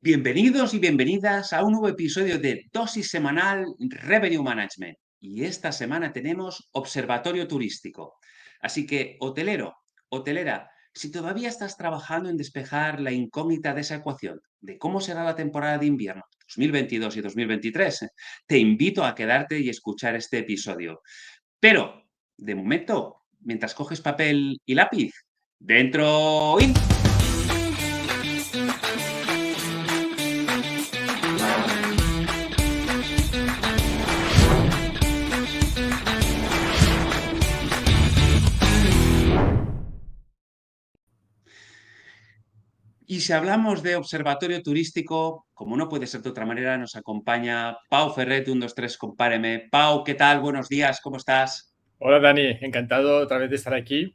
Bienvenidos y bienvenidas a un nuevo episodio de Dosis Semanal Revenue Management. Y esta semana tenemos Observatorio Turístico. Así que, hotelero, hotelera, si todavía estás trabajando en despejar la incógnita de esa ecuación de cómo será la temporada de invierno 2022 y 2023, te invito a quedarte y escuchar este episodio. Pero, de momento, mientras coges papel y lápiz, dentro... Y si hablamos de observatorio turístico, como no puede ser de otra manera, nos acompaña Pau Ferret, de 123 Compáreme. Pau, ¿qué tal? Buenos días, ¿cómo estás? Hola Dani, encantado otra vez de estar aquí.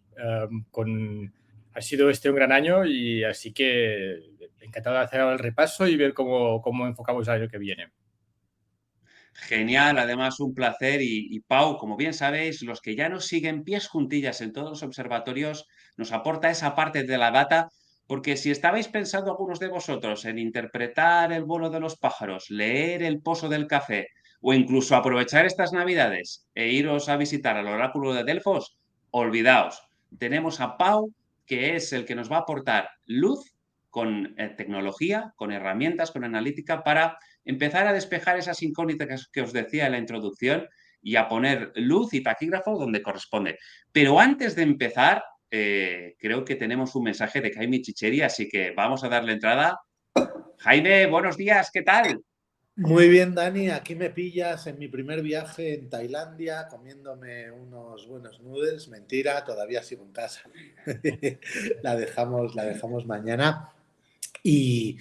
Ha sido un gran año y así que encantado de hacer ahora el repaso y ver cómo enfocamos el año que viene. Genial, además un placer. Y Pau, como bien sabéis, los que ya nos siguen pies juntillas en todos los observatorios, nos aporta esa parte de la data, porque si estabais pensando algunos de vosotros en interpretar el vuelo de los pájaros, leer el pozo del café o incluso aprovechar estas navidades e iros a visitar al oráculo de Delfos, olvidaos. Tenemos a Pau, que es el que nos va a aportar luz con tecnología, con herramientas, con analítica para empezar a despejar esas incógnitas que os decía en la introducción y a poner luz y taquígrafo donde corresponde. Pero antes de empezar, creo que tenemos un mensaje de Jaime Chicheri, así que vamos a darle entrada. Jaime, buenos días, ¿qué tal? Muy bien, Dani, aquí me pillas en mi primer viaje en Tailandia comiéndome unos buenos noodles. Mentira, todavía sigo en casa. La dejamos mañana. Y,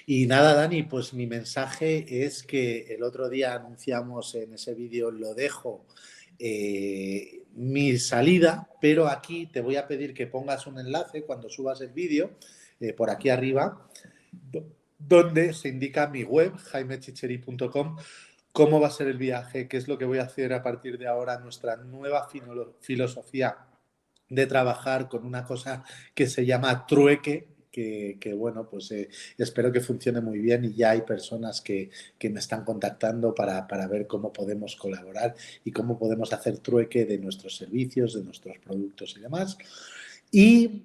y nada, Dani, pues mi mensaje es que el otro día anunciamos en ese vídeo, lo dejo, mi salida, pero aquí te voy a pedir que pongas un enlace cuando subas el vídeo, por aquí arriba, donde se indica mi web, jaimechicheri.com, cómo va a ser el viaje, qué es lo que voy a hacer a partir de ahora, nuestra nueva filosofía de trabajar con una cosa que se llama trueque, que bueno, pues espero que funcione muy bien y ya hay personas que me están contactando para ver cómo podemos colaborar y cómo podemos hacer trueque de nuestros servicios, de nuestros productos y demás. Y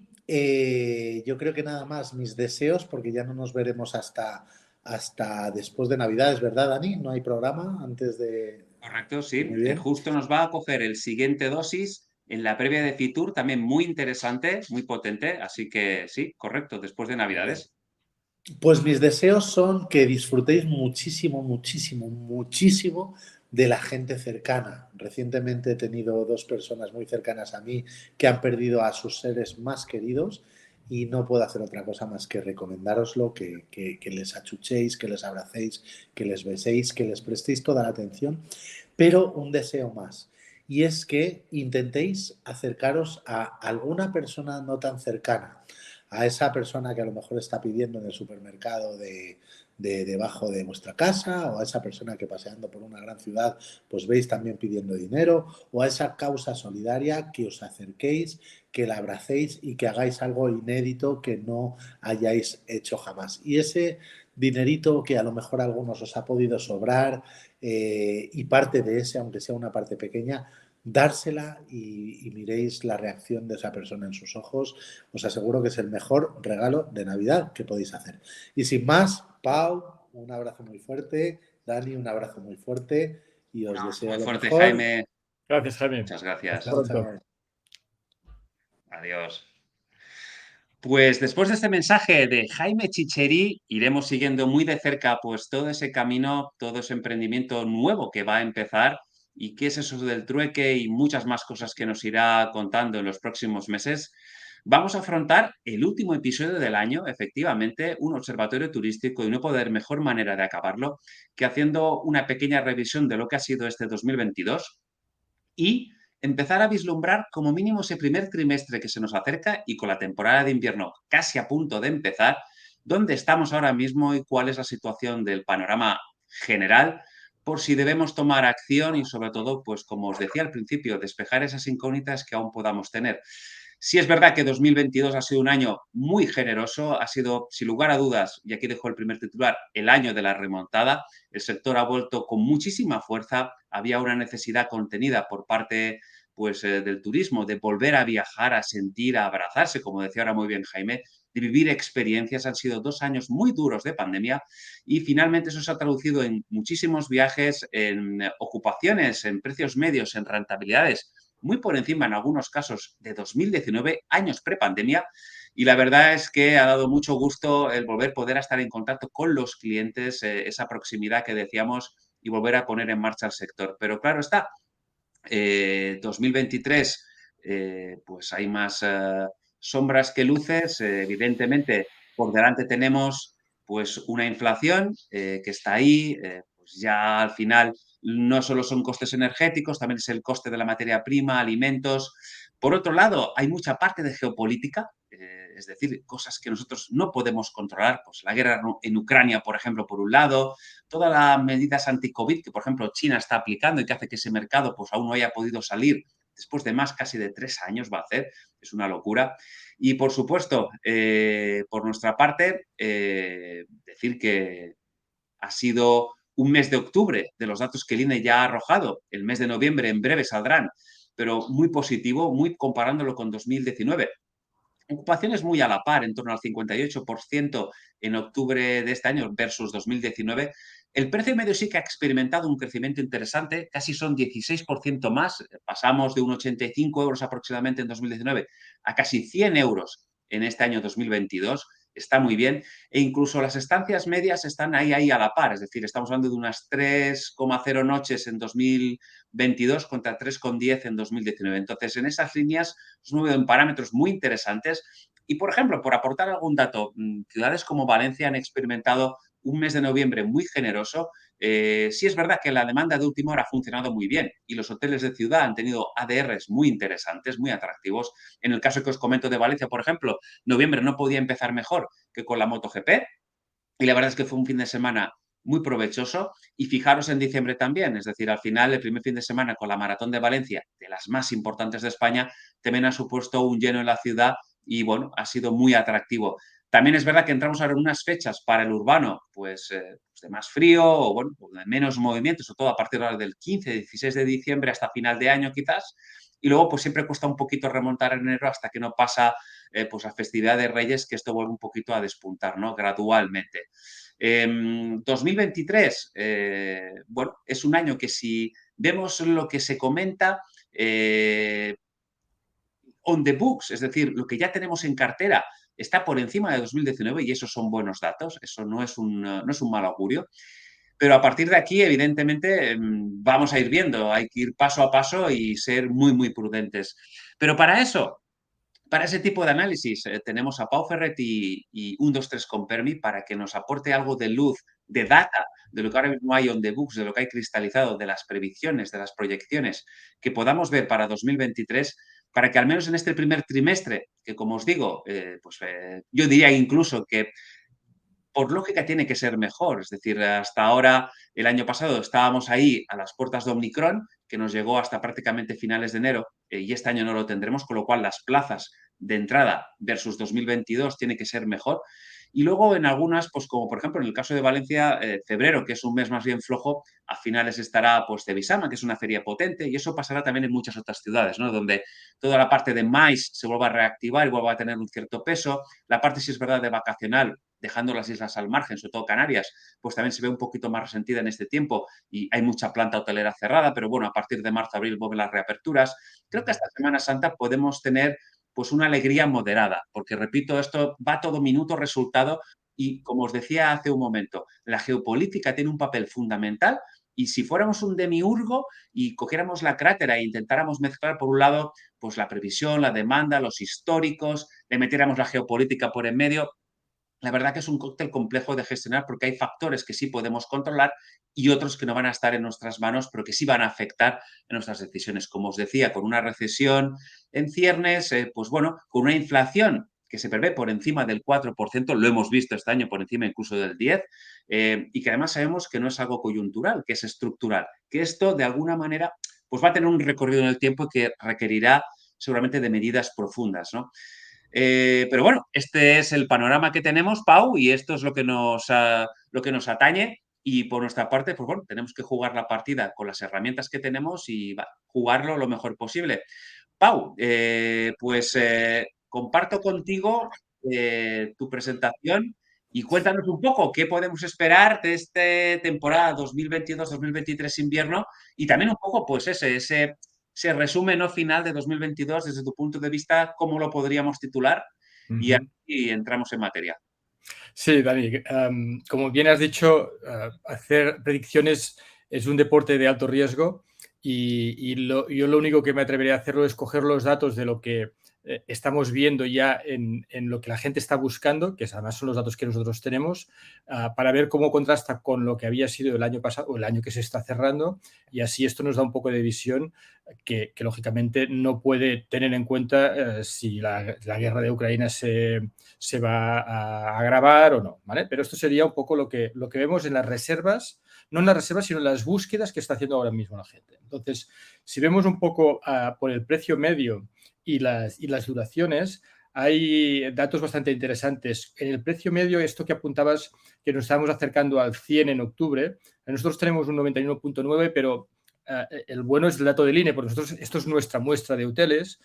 yo creo que nada más mis deseos, porque ya no nos veremos hasta después de Navidades, ¿verdad, Dani? ¿No hay programa antes de...? Correcto, sí. Muy bien. Justo nos va a coger el siguiente dosis en la previa de Fitur, también muy interesante, muy potente. Así que sí, correcto, después de Navidades. Pues mis deseos son que disfrutéis muchísimo, muchísimo, muchísimo de la gente cercana. Recientemente he tenido dos personas muy cercanas a mí que han perdido a sus seres más queridos y no puedo hacer otra cosa más que recomendároslo, que les achuchéis, que les abracéis, que les beséis, que les prestéis toda la atención. Pero un deseo más, y es que intentéis acercaros a alguna persona no tan cercana, a esa persona que a lo mejor está pidiendo en el supermercado debajo de vuestra casa, o a esa persona que paseando por una gran ciudad pues veis también pidiendo dinero, o a esa causa solidaria, que os acerquéis, que la abracéis y que hagáis algo inédito que no hayáis hecho jamás. Y ese dinerito que a lo mejor a algunos os ha podido sobrar, y parte de ese, aunque sea una parte pequeña, dársela y miréis la reacción de esa persona en sus ojos. Os aseguro que es el mejor regalo de Navidad que podéis hacer. Y sin más, Pau, un abrazo muy fuerte. Dani, un abrazo muy fuerte y os deseo Muy lo fuerte, mejor. Jaime. Gracias, Jaime. Muchas gracias. Hasta pronto. Adiós. Pues después de este mensaje de Jaime Chicheri, iremos siguiendo muy de cerca pues todo ese camino, todo ese emprendimiento nuevo que va a empezar y qué es eso del trueque y muchas más cosas que nos irá contando en los próximos meses. Vamos a afrontar el último episodio del año, efectivamente, un observatorio turístico y no puede haber mejor manera de acabarlo que haciendo una pequeña revisión de lo que ha sido este 2022 y empezar a vislumbrar como mínimo ese primer trimestre que se nos acerca y con la temporada de invierno casi a punto de empezar, dónde estamos ahora mismo y cuál es la situación del panorama general, por si debemos tomar acción y sobre todo, pues como os decía al principio, despejar esas incógnitas que aún podamos tener. Sí es verdad que 2022 ha sido un año muy generoso, ha sido, sin lugar a dudas, y aquí dejo el primer titular, el año de la remontada. El sector ha vuelto con muchísima fuerza, había una necesidad contenida por parte pues, del turismo, de volver a viajar, a sentir, a abrazarse, como decía ahora muy bien Jaime, de vivir experiencias. Han sido 2 años muy duros de pandemia y finalmente eso se ha traducido en muchísimos viajes, en ocupaciones, en precios medios, en rentabilidades muy por encima en algunos casos de 2019, años prepandemia, y la verdad es que ha dado mucho gusto el volver a poder estar en contacto con los clientes, esa proximidad que decíamos y volver a poner en marcha el sector. Pero claro está, 2023, pues hay más sombras que luces. Evidentemente, por delante tenemos pues una inflación que está ahí, pues ya al final no solo son costes energéticos, también es el coste de la materia prima, alimentos. Por otro lado, hay mucha parte de geopolítica, es decir, cosas que nosotros no podemos controlar, pues la guerra en Ucrania, por ejemplo, por un lado, todas las medidas anti-COVID que, por ejemplo, China está aplicando y que hace que ese mercado pues, aún no haya podido salir después de más casi de 3 años, va a hacer, es una locura. Y, por supuesto, por nuestra parte, decir que ha sido un mes de octubre, de los datos que el INE ya ha arrojado, el mes de noviembre en breve saldrán, pero muy positivo, muy comparándolo con 2019. Ocupaciones muy a la par, en torno al 58% en octubre de este año versus 2019. El precio medio sí que ha experimentado un crecimiento interesante, casi son 16% más. Pasamos de unos 85 euros aproximadamente en 2019 a casi 100 euros en este año 2022. Está muy bien. E incluso las estancias medias están ahí a la par. Es decir, estamos hablando de unas 3,0 noches en 2022 contra 3,10 en 2019. Entonces, en esas líneas nos mueven en parámetros muy interesantes. Y, por ejemplo, por aportar algún dato, ciudades como Valencia han experimentado un mes de noviembre muy generoso. Sí es verdad que la demanda de última hora ha funcionado muy bien y los hoteles de ciudad han tenido ADRs muy interesantes, muy atractivos. En el caso que os comento de Valencia, por ejemplo, noviembre no podía empezar mejor que con la MotoGP y la verdad es que fue un fin de semana muy provechoso. Y fijaros en diciembre también, es decir, al final el primer fin de semana con la Maratón de Valencia, de las más importantes de España, también ha supuesto un lleno en la ciudad y bueno, ha sido muy atractivo. También es verdad que entramos ahora en unas fechas para el urbano, pues, de más frío o bueno, de menos movimiento, sobre todo a partir del 15, 16 de diciembre hasta final de año quizás. Y luego pues siempre cuesta un poquito remontar en enero hasta que no pasa pues la festividad de Reyes, que esto vuelve un poquito a despuntar, ¿no? Gradualmente. 2023, bueno, es un año que si vemos lo que se comenta, on the books, es decir, lo que ya tenemos en cartera está por encima de 2019 y esos son buenos datos, eso no es un mal augurio. Pero a partir de aquí, evidentemente, vamos a ir viendo, hay que ir paso a paso y ser muy, muy prudentes. Pero para ese tipo de análisis tenemos a Pau Ferret y 123 con Permi para que nos aporte algo de luz, de data, de lo que ahora mismo hay on the books, de lo que hay cristalizado, de las previsiones, de las proyecciones que podamos ver para 2023, para que al menos en este primer trimestre, que como os digo, yo diría incluso que por lógica tiene que ser mejor. Es decir, hasta ahora, el año pasado, estábamos ahí a las puertas de Omicron, que nos llegó hasta prácticamente finales de enero, y este año no lo tendremos, con lo cual las plazas de entrada versus 2022 tiene que ser mejor. Y luego en algunas, pues como por ejemplo en el caso de Valencia, febrero, que es un mes más bien flojo, a finales estará pues Visama, que es una feria potente, y eso pasará también en muchas otras ciudades, ¿no? Donde toda la parte de MICE se vuelva a reactivar y vuelva a tener un cierto peso. La parte, si es verdad, de vacacional, dejando las islas al margen, sobre todo Canarias, pues también se ve un poquito más resentida en este tiempo y hay mucha planta hotelera cerrada, pero bueno, a partir de marzo, abril vuelven las reaperturas. Creo que hasta Semana Santa podemos tener pues una alegría moderada, porque repito, esto va todo minuto resultado y como os decía hace un momento, la geopolítica tiene un papel fundamental y si fuéramos un demiurgo y cogiéramos la crátera e intentáramos mezclar por un lado pues la previsión, la demanda, los históricos, le metiéramos la geopolítica por en medio, la verdad que es un cóctel complejo de gestionar porque hay factores que sí podemos controlar y otros que no van a estar en nuestras manos, pero que sí van a afectar en nuestras decisiones. Como os decía, con una recesión en ciernes, pues bueno, con una inflación que se prevé por encima del 4%, lo hemos visto este año por encima incluso del 10%, y que además sabemos que no es algo coyuntural, que es estructural, que esto de alguna manera pues va a tener un recorrido en el tiempo que requerirá seguramente de medidas profundas, ¿no? Pero bueno, este es el panorama que tenemos, Pau, y esto es lo que nos atañe. Y por nuestra parte, pues bueno, tenemos que jugar la partida con las herramientas que tenemos y jugarlo lo mejor posible. Pau, pues comparto contigo tu presentación y cuéntanos un poco qué podemos esperar de esta temporada 2022-2023 invierno y también un poco, pues ese resumen, ¿no?, final de 2022 desde tu punto de vista, cómo lo podríamos titular y aquí entramos en materia. Sí, Dani, como bien has dicho, hacer predicciones es un deporte de alto riesgo y yo lo único que me atrevería a hacerlo es coger los datos de lo que estamos viendo ya en lo que la gente está buscando, que además son los datos que nosotros tenemos, para ver cómo contrasta con lo que había sido el año pasado o el año que se está cerrando, y así esto nos da un poco de visión que lógicamente no puede tener en cuenta si la guerra de Ucrania se va a agravar o no, ¿vale? Pero esto sería un poco lo que vemos en las reservas, no en las reservas, sino en las búsquedas que está haciendo ahora mismo la gente. Entonces, si vemos un poco por el precio medio y las duraciones, hay datos bastante interesantes. En el precio medio, esto que apuntabas, que nos estamos acercando al 100 en octubre, nosotros tenemos un 91.9, pero el bueno es el dato del INE, porque nosotros, esto es nuestra muestra de hoteles,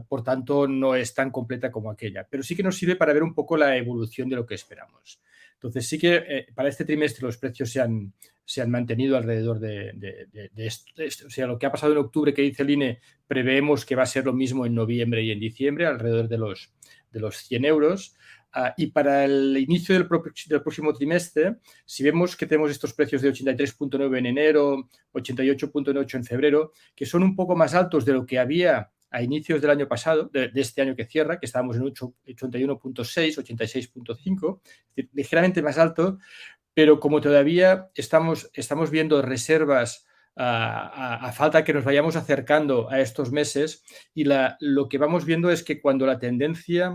por tanto no es tan completa como aquella, pero sí que nos sirve para ver un poco la evolución de lo que esperamos. Entonces sí que para este trimestre los precios se han mantenido alrededor de esto. O sea, lo que ha pasado en octubre, que dice el INE, preveemos que va a ser lo mismo en noviembre y en diciembre, alrededor de los 100 euros. Y para el inicio del próximo trimestre, si vemos que tenemos estos precios de 83.9 en enero, 88.8 en febrero, que son un poco más altos de lo que había a inicios del año pasado, de este año que cierra, que estábamos en 81.6, 86.5, ligeramente más alto, pero como todavía estamos viendo reservas a falta que nos vayamos acercando a estos meses, y lo que vamos viendo es que cuando la tendencia,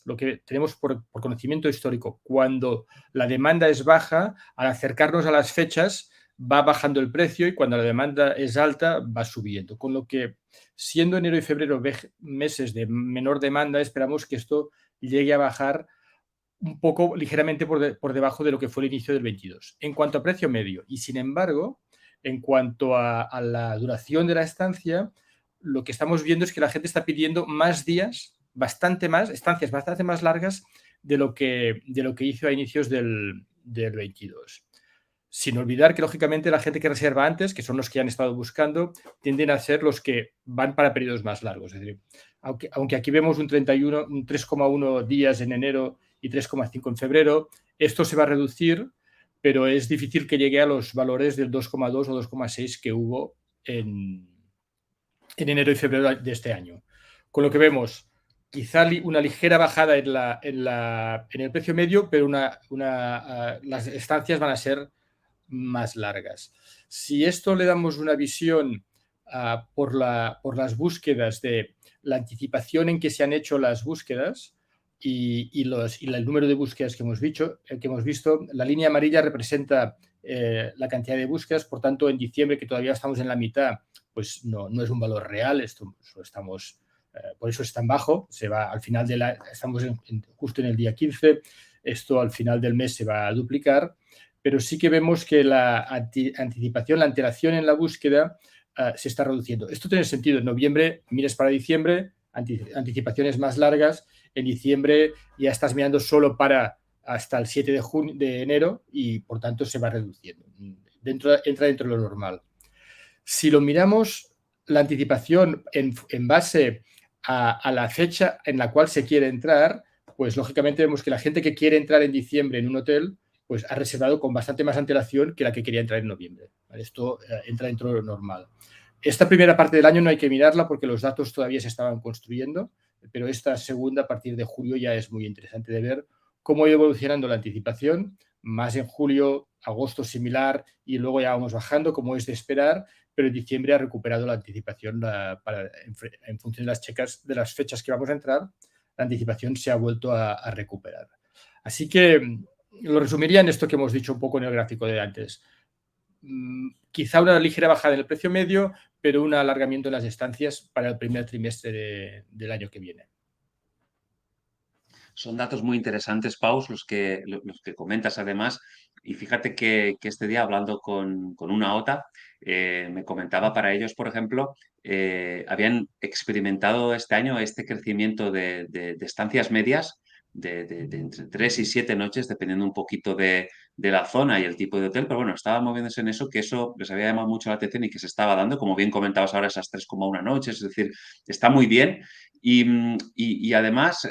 lo que tenemos por conocimiento histórico, cuando la demanda es baja, al acercarnos a las fechas va bajando el precio, y cuando la demanda es alta va subiendo. Con lo que, siendo enero y febrero meses de menor demanda, esperamos que esto llegue a bajar un poco ligeramente por debajo de lo que fue el inicio del 22. En cuanto a precio medio, y sin embargo, en cuanto a la duración de la estancia, lo que estamos viendo es que la gente está pidiendo más días, estancias bastante más largas de lo que hizo a inicios del 22. Sin olvidar que, lógicamente, la gente que reserva antes, que son los que han estado buscando, tienden a ser los que van para periodos más largos. Es decir, aunque aquí vemos un 3,1 días en enero y 3,5 en febrero, esto se va a reducir, pero es difícil que llegue a los valores del 2,2 o 2,6 que hubo en enero y febrero de este año. Con lo que vemos, quizá una ligera bajada en el precio medio, pero las estancias van a ser más largas. Si esto le damos una visión por las búsquedas, de la anticipación en que se han hecho las búsquedas y el número de búsquedas que hemos visto, la línea amarilla representa la cantidad de búsquedas. Por tanto, en diciembre, que todavía estamos en la mitad, pues no es un valor real. Por eso es tan bajo. Al final estamos justo en el día 15. Esto al final del mes se va a duplicar, pero sí que vemos que la anticipación, la antelación en la búsqueda se está reduciendo. Esto tiene sentido. En noviembre miras para diciembre, anticipaciones más largas. En diciembre ya estás mirando solo para hasta el 7 de enero, y por tanto se va reduciendo. Entra dentro de lo normal. Si lo miramos, la anticipación en base a la fecha en la cual se quiere entrar, pues lógicamente vemos que la gente que quiere entrar en diciembre en un hotel, pues ha reservado con bastante más antelación que la que quería entrar en noviembre. Esto entra dentro de lo normal. Esta primera parte del año no hay que mirarla porque los datos todavía se estaban construyendo, pero esta segunda, a partir de julio, ya es muy interesante de ver cómo ha ido evolucionando la anticipación, más en julio, agosto similar, y luego ya vamos bajando, como es de esperar, pero en diciembre ha recuperado la anticipación en función de las fechas que vamos a entrar. La anticipación se ha vuelto a recuperar. Así que lo resumiría en esto que hemos dicho un poco en el gráfico de antes. quizá una ligera bajada en el precio medio, pero un alargamiento en las estancias para el primer trimestre del año que viene. Son datos muy interesantes, Paus, los que comentas además. Y fíjate que este día, hablando con una OTA, me comentaba para ellos, por ejemplo, habían experimentado este año este crecimiento de estancias medias de entre 3 y 7 noches, dependiendo un poquito de la zona y el tipo de hotel. Pero bueno, estaba moviéndose en eso, que eso les había llamado mucho la atención y que se estaba dando, como bien comentabas ahora, esas 3,1 noches. Es decir, está muy bien. Y además,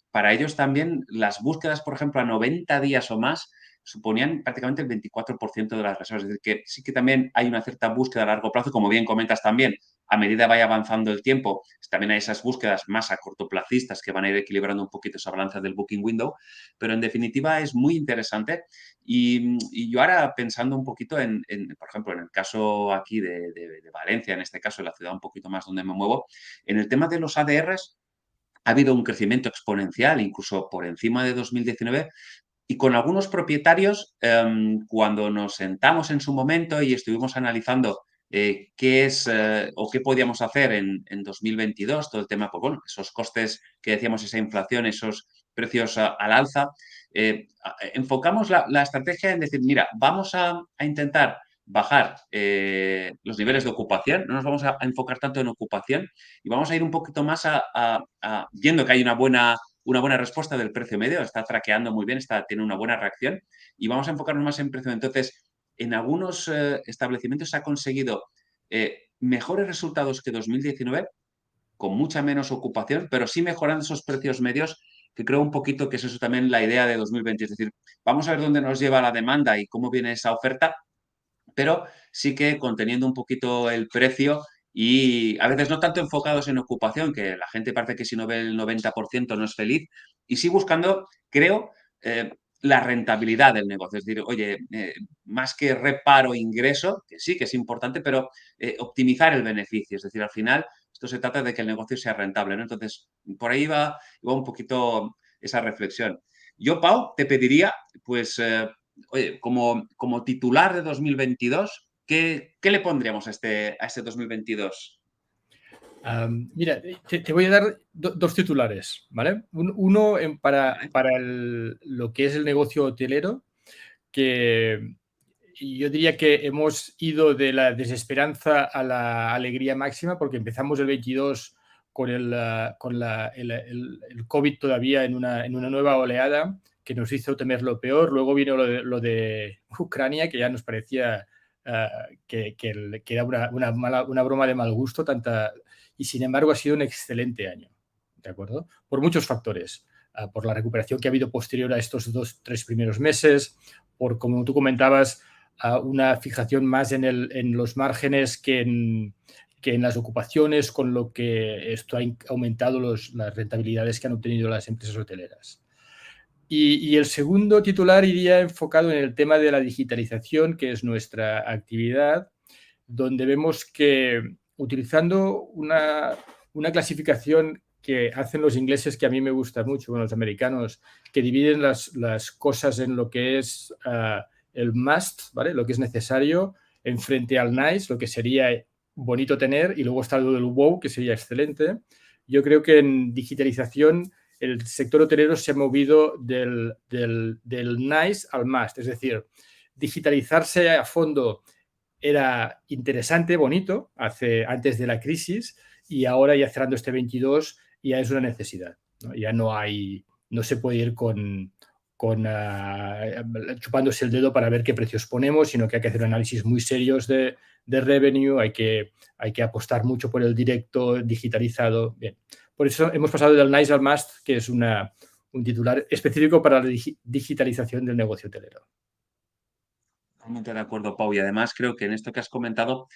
para ellos también las búsquedas, por ejemplo, a 90 días o más, suponían prácticamente el 24% de las reservas. Es decir, que sí que también hay una cierta búsqueda a largo plazo, como bien comentas también, a medida vaya avanzando el tiempo, también hay esas búsquedas más a cortoplacistas que van a ir equilibrando un poquito esa balanza del booking window, pero en definitiva es muy interesante. Y yo ahora pensando un poquito por ejemplo, en el caso aquí de Valencia, en este caso, en la ciudad un poquito más donde me muevo, en el tema de los ADRs, ha habido un crecimiento exponencial, incluso por encima de 2019, y con algunos propietarios, cuando nos sentamos en su momento y estuvimos analizando qué es o qué podíamos hacer en 2022, todo el tema, pues bueno, esos costes que decíamos, esa inflación, esos precios al alza, enfocamos la estrategia en decir, mira, vamos a intentar bajar los niveles de ocupación, no nos vamos a enfocar tanto en ocupación y vamos a ir un poquito más viendo que hay una buena respuesta del precio medio, está traqueando muy bien, tiene una buena reacción y vamos a enfocarnos más en precio. Entonces, en algunos establecimientos se ha conseguido mejores resultados que 2019, con mucha menos ocupación, pero sí mejorando esos precios medios, que creo un poquito que es eso también la idea de 2020. Es decir, vamos a ver dónde nos lleva la demanda y cómo viene esa oferta, pero sí que conteniendo un poquito el precio y a veces no tanto enfocados en ocupación, que la gente parece que si no ve el 90% no es feliz, y sí buscando, creo, la rentabilidad del negocio. Es decir, oye, más que reparo ingreso, que sí que es importante, pero optimizar el beneficio. Es decir, al final esto se trata de que el negocio sea rentable, ¿no? Entonces, por ahí va un poquito esa reflexión. Yo, Pau, te pediría, pues, oye, como titular de 2022, ¿qué le pondríamos a este 2022? Mira, te voy a dar dos titulares, ¿vale? Uno para, ¿Vale? lo que es el negocio hotelero, que yo diría que hemos ido de la desesperanza a la alegría máxima, porque empezamos el 22 con el COVID todavía en una nueva oleada que nos hizo temer lo peor. Luego vino lo de Ucrania, que ya nos parecía que era una broma de mal gusto, y sin embargo ha sido un excelente año, ¿de acuerdo? Por muchos factores. Por la recuperación que ha habido posterior a estos 2-3 primeros meses, por, como tú comentabas, una fijación más en los márgenes que en las ocupaciones, con lo que esto ha aumentado las rentabilidades que han obtenido las empresas hoteleras. Y el segundo titular iría enfocado en el tema de la digitalización, que es nuestra actividad, donde vemos que utilizando una clasificación que hacen los ingleses, que a mí me gusta mucho, bueno, los americanos, que dividen las cosas en lo que es el must, ¿vale? Lo que es necesario, en frente al nice, lo que sería bonito tener, y luego está lo del wow, que sería excelente. Yo creo que en digitalización el sector hotelero se ha movido del nice al must, es decir, digitalizarse a fondo era interesante, bonito, antes de la crisis, y ahora ya cerrando este 22 ya es una necesidad, ¿no? Ya no se puede ir con chupándose el dedo para ver qué precios ponemos, sino que hay que hacer análisis muy serios de revenue, hay que apostar mucho por el directo digitalizado. Bien. Por eso hemos pasado del nice al must, que es un titular específico para la digitalización del negocio hotelero. Totalmente de acuerdo, Pau. Y además creo que en esto que has comentado,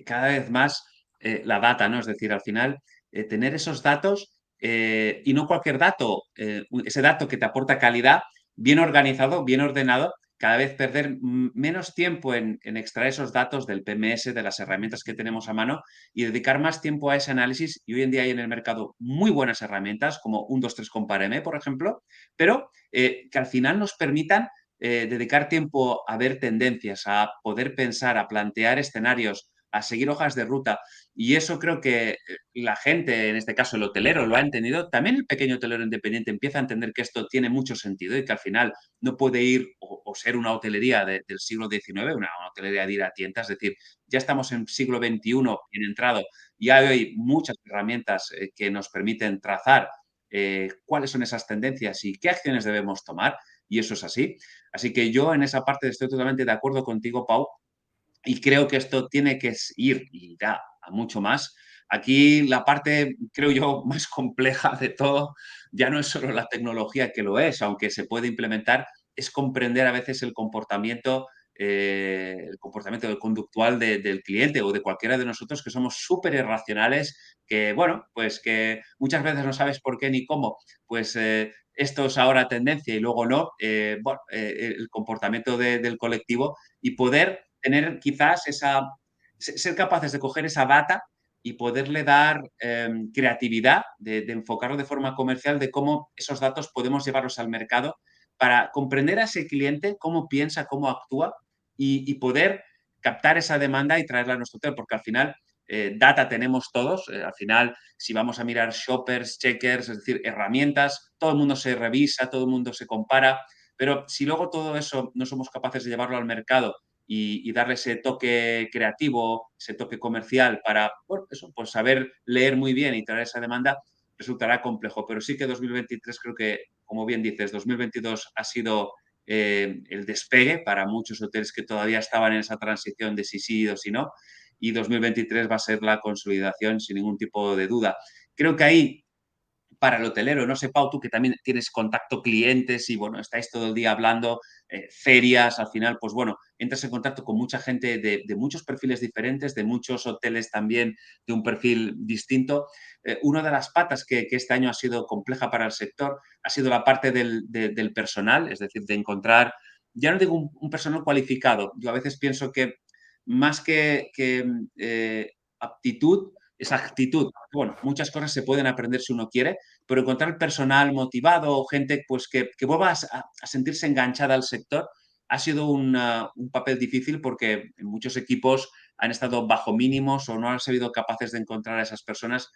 cada vez más la data, ¿no? Es decir, al final, tener esos datos y no cualquier dato, ese dato que te aporta calidad, bien organizado, bien ordenado, cada vez perder menos tiempo en extraer esos datos del PMS, de las herramientas que tenemos a mano y dedicar más tiempo a ese análisis. Y hoy en día hay en el mercado muy buenas herramientas como 1, 2, 3 Compáreme, por ejemplo, pero que al final nos permitan dedicar tiempo a ver tendencias, a poder pensar, a plantear escenarios, a seguir hojas de ruta. Y eso creo que la gente, en este caso el hotelero, lo ha entendido. También el pequeño hotelero independiente empieza a entender que esto tiene mucho sentido y que al final no puede ir o ser una hotelería del siglo XIX, una hotelería de ir a tientas. Es decir, ya estamos en siglo XXI, bien entrado, y hay hoy muchas herramientas que nos permiten trazar cuáles son esas tendencias y qué acciones debemos tomar. Y eso es así. Así que yo en esa parte estoy totalmente de acuerdo contigo, Pau, y creo que esto tiene que ir y da a mucho más. Aquí la parte, creo yo, más compleja de todo ya no es solo la tecnología, que lo es, aunque se puede implementar, es comprender a veces el comportamiento conductual del cliente o de cualquiera de nosotros, que somos súper irracionales, que, bueno, pues que muchas veces no sabes por qué ni cómo, pues esto es ahora tendencia y luego no, bueno, el comportamiento del colectivo y poder tener quizás ser capaces de coger esa data y poderle dar creatividad, de enfocarlo de forma comercial, de cómo esos datos podemos llevarlos al mercado para comprender a ese cliente, cómo piensa, cómo actúa y poder captar esa demanda y traerla a nuestro hotel, porque al final data tenemos todos, al final si vamos a mirar shoppers, checkers, es decir, herramientas, todo el mundo se revisa, todo el mundo se compara, pero si luego todo eso no somos capaces de llevarlo al mercado y darle ese toque creativo, ese toque comercial para, bueno, eso, pues saber leer muy bien y traer esa demanda, resultará complejo. Pero sí que 2023 creo que, como bien dices, 2022 ha sido el despegue para muchos hoteles que todavía estaban en esa transición de si sí o si no, y 2023 va a ser la consolidación sin ningún tipo de duda. Creo que ahí para el hotelero. No sé, Pau, tú que también tienes contacto clientes y, bueno, estáis todo el día hablando, ferias, al final, pues, bueno, entras en contacto con mucha gente de muchos perfiles diferentes, de muchos hoteles también de un perfil distinto. Una de las patas que este año ha sido compleja para el sector ha sido la parte del personal, es decir, de encontrar, ya no digo un personal cualificado, yo a veces pienso que más que aptitud, es actitud. Bueno, muchas cosas se pueden aprender si uno quiere, pero encontrar personal motivado o gente pues, que vuelva a sentirse enganchada al sector ha sido un papel difícil porque muchos equipos han estado bajo mínimos o no han sido capaces de encontrar a esas personas.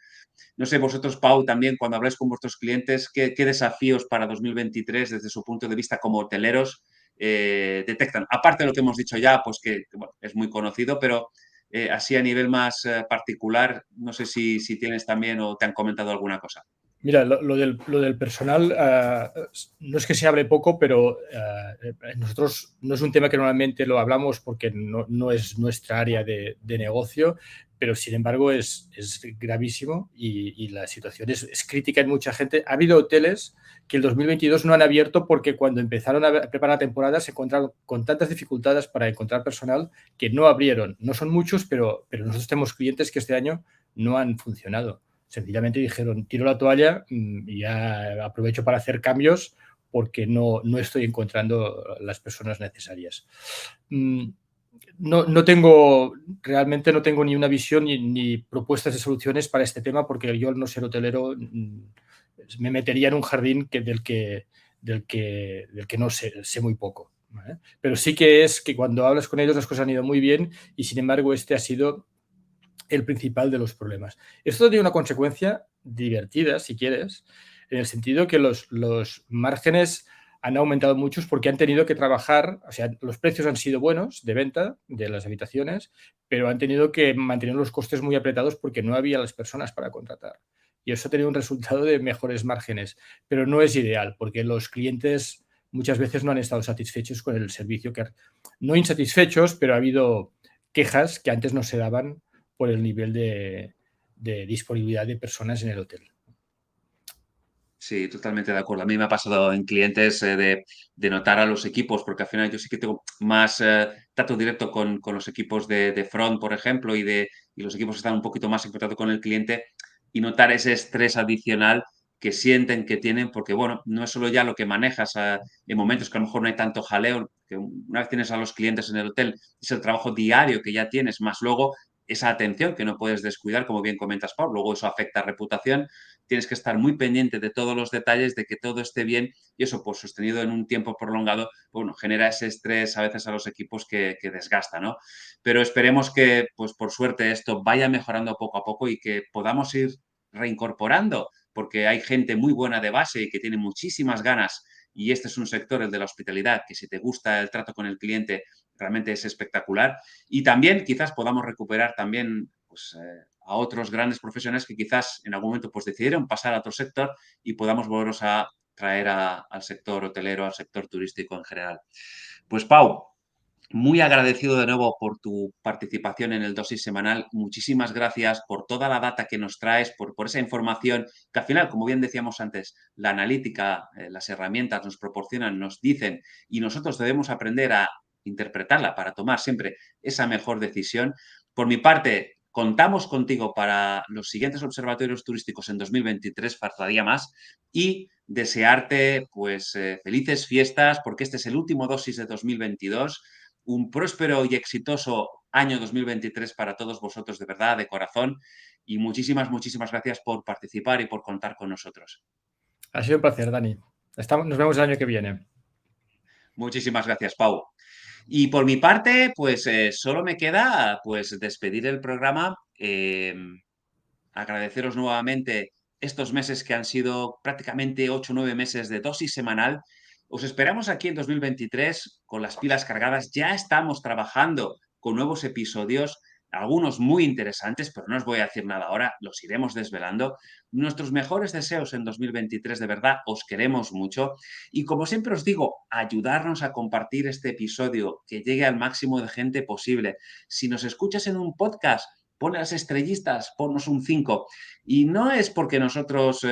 No sé, vosotros, Pau, también cuando habláis con vuestros clientes, ¿qué desafíos para 2023 desde su punto de vista como hoteleros detectan? Aparte de lo que hemos dicho ya, pues que bueno, es muy conocido, pero así a nivel más particular, no sé si tienes también o te han comentado alguna cosa. Mira, lo del personal no es que se hable poco, pero nosotros no es un tema que normalmente lo hablamos porque no es nuestra área de negocio, pero sin embargo es gravísimo y la situación es crítica en mucha gente. Ha habido hoteles que el 2022 no han abierto porque cuando empezaron a preparar la temporada se encontraron con tantas dificultades para encontrar personal que no abrieron. No son muchos, pero nosotros tenemos clientes que este año no han funcionado. Sencillamente dijeron, tiro la toalla y ya aprovecho para hacer cambios porque no estoy encontrando las personas necesarias. Realmente no tengo ni una visión ni propuestas de soluciones para este tema porque yo al no ser hotelero me metería en un jardín del que no sé muy poco, ¿vale? Pero sí que es que cuando hablas con ellos las cosas han ido muy bien y sin embargo este ha sido el principal de los problemas. Esto tiene una consecuencia divertida, si quieres, en el sentido que los márgenes han aumentado muchos porque han tenido que trabajar, o sea, los precios han sido buenos de venta de las habitaciones, pero han tenido que mantener los costes muy apretados porque no había las personas para contratar. Y eso ha tenido un resultado de mejores márgenes, pero no es ideal porque los clientes muchas veces no han estado satisfechos con el servicio, no insatisfechos, pero ha habido quejas que antes no se daban por el nivel de disponibilidad de personas en el hotel. Sí, totalmente de acuerdo. A mí me ha pasado en clientes de notar a los equipos, porque al final yo sí que tengo más trato directo con los equipos de front, por ejemplo, y los equipos están un poquito más en contacto con el cliente y notar ese estrés adicional que sienten que tienen, porque bueno, no es solo ya lo que manejas en momentos que a lo mejor no hay tanto jaleo, que una vez tienes a los clientes en el hotel, es el trabajo diario que ya tienes, más luego esa atención que no puedes descuidar, como bien comentas, Pau. Luego eso afecta a reputación. Tienes que estar muy pendiente de todos los detalles, de que todo esté bien y eso, pues sostenido en un tiempo prolongado, bueno, genera ese estrés a veces a los equipos que desgasta, ¿no? Pero esperemos que, pues por suerte, esto vaya mejorando poco a poco y que podamos ir reincorporando, porque hay gente muy buena de base y que tiene muchísimas ganas y este es un sector, el de la hospitalidad, que si te gusta el trato con el cliente, realmente es espectacular. Y también quizás podamos recuperar también pues, a otros grandes profesionales que quizás en algún momento pues, decidieron pasar a otro sector y podamos volveros a traer al sector hotelero, al sector turístico en general. Pues Pau, muy agradecido de nuevo por tu participación en el Dosis Semanal. Muchísimas gracias por toda la data que nos traes, por esa información que al final, como bien decíamos antes, la analítica, las herramientas nos proporcionan, nos dicen y nosotros debemos aprender a interpretarla para tomar siempre esa mejor decisión. Por mi parte, contamos contigo para los siguientes observatorios turísticos en 2023, faltaría más, y desearte pues felices fiestas porque este es el último Dosis de 2022. Un próspero y exitoso año 2023 para todos vosotros, de verdad, de corazón. Y muchísimas, muchísimas gracias por participar y por contar con nosotros. Ha sido un placer, Dani. Nos vemos el año que viene. Muchísimas gracias, Pau. Y por mi parte, pues solo me queda pues despedir el programa. Agradeceros nuevamente estos meses que han sido prácticamente 8 o 9 meses de Dosis Semanal. Os esperamos aquí en 2023 con las pilas cargadas. Ya estamos trabajando con nuevos episodios, algunos muy interesantes, pero no os voy a decir nada ahora, los iremos desvelando. Nuestros mejores deseos en 2023, de verdad, os queremos mucho. Y como siempre os digo, ayudarnos a compartir este episodio, que llegue al máximo de gente posible. Si nos escuchas en un podcast, pon las estrellitas, ponnos un 5. Y no es porque nosotros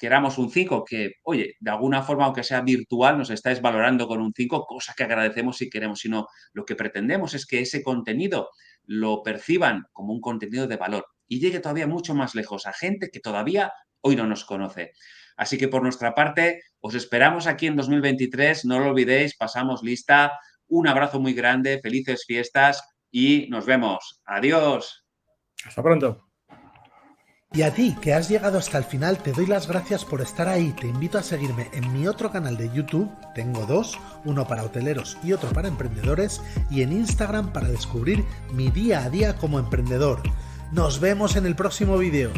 queramos un 5, que, oye, de alguna forma, aunque sea virtual, nos estáis valorando con un 5, cosa que agradecemos y queremos, sino lo que pretendemos es que ese contenido lo perciban como un contenido de valor y llegue todavía mucho más lejos a gente que todavía hoy no nos conoce. Así que por nuestra parte, os esperamos aquí en 2023, no lo olvidéis, pasamos lista, un abrazo muy grande, felices fiestas y nos vemos. Adiós. Hasta pronto. Y a ti, que has llegado hasta el final, te doy las gracias por estar ahí. Te invito a seguirme en mi otro canal de YouTube, tengo dos, uno para hoteleros y otro para emprendedores, y en Instagram para descubrir mi día a día como emprendedor. Nos vemos en el próximo vídeo.